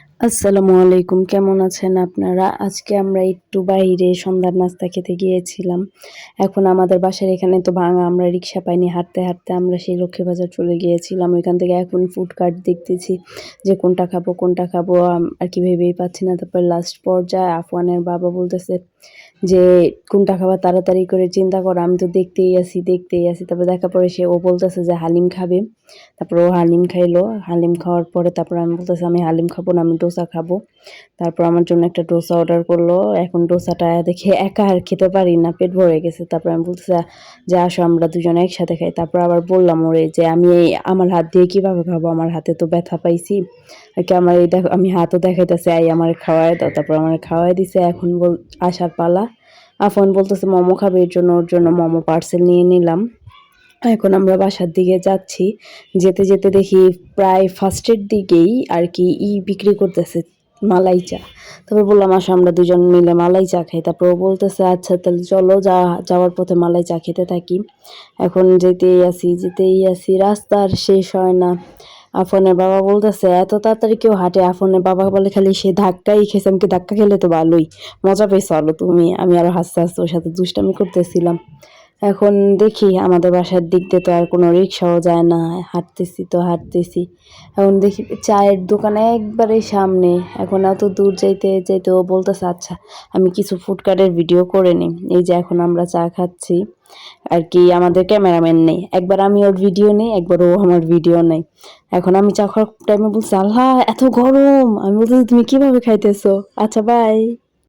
আসসালামু আলাইকুম। কেমন আছেন আপনারা? আজকে আমরা একটু বাইরে সন্ধ্যার নাস্তা খেতে গিয়েছিলাম। এখন আমাদের বাসার এখানে তো ভাঙা, আমরা রিক্সা পাইনি। হাঁটতে আমরা সেই লক্ষ্মীবাজার চলে গিয়েছিলাম। ওইখান থেকে এখন ফুড কার্ট দেখতেছি যে কোনটা খাবো আর কি ভেবেই পাচ্ছি না। তারপর লাস্ট পর্যায়ে আফওয়ানের বাবা বলতেছে যে, "কোনটা খাবা তাড়াতাড়ি করে চিন্তা করো।" আমি তো দেখতেই আছি। তারপর দেখার পরে ও বলতেছে যে হালিম খাবে। তারপর ও হালিম খাইলো। হালিম খাওয়ার পরে তারপর আমি বলতেছি, "আমি হালিম খাবো না, আমি ডোসা খাবো।" তারপর আমার জন্য একটা ডোসা অর্ডার করলো। এখন ডোসাটা দেখে একা আর খেতে পারি না, পেট ভরে গেছে। তারপর আমি বলতেছি যে, "আসো আমরা দুজনে একসাথে খাই।" তারপর আবার বললাম ওরে যে, "আমি আমার হাত দিয়ে কিভাবে খাবো? আমার হাতে তো ব্যথা পাইছি। আর কি আমার এই দেখো আমি হাতও দেখাইতেছি, আই আমারে খাওয়ায় দাও।" তারপর আমারে খাওয়ায় দিছে। এখন আসার পালা। আফান বলতেছে মোমো খাবে, ওর জন্য মোমো পার্সেল নিয়ে নিলাম। এখন আমরা বাসার দিকে যাচ্ছি। যেতে দেখি প্রায় ফার্স্টের দিকেই আর কি বিক্রি করতেছে মালাই চা। তারপর বললাম, "আসো আমরা দুজন মিলে মালাই চা খাই।" তারপর ও বলতেছে, "আচ্ছা তাহলে চলো যাওয়ার পথে মালাই চা খেতে থাকি।" এখন যেতেই আছি, রাস্তা আর শেষ হয় না। আফনের বাবা বলতেছে, "এত তাড়াতাড়ি কেউ হাঁটে?" আফনের বাবা বলে, "খালি সে ধাক্কাই খেয়েছে।" আমি কি, ধাক্কা খেলে তো ভালোই, মজা পেয়েছো আলো তুমি। আমি আরো হাসতে ওর সাথে দুষ্টামি করতেছিলাম। এখন দেখি আমাদের বাসার দিক দিয়ে তো আর কোনো রিক্সাও যায় না। হাঁটতেছি। এখন দেখি চায়ের দোকান একবারেই সামনে। এখন এত দূর যাইতে ও বলতেছে, "আচ্ছা আমি কিছু ফুডকার্টের ভিডিও করে নিই।" এই যে এখন আমরা চা খাচ্ছি। আর কি আমাদের ক্যামেরাম্যান নেই। একবার আমি ওর ভিডিও নেই, একবার ও আমার ভিডিও নেয়। এখন আমি চা খাওয়ার টাইমে বলছি, "আল্লাহ এত গরম!" আমি বলতেছি, "তুমি কিভাবে খাইতেছো? আচ্ছা বাই।"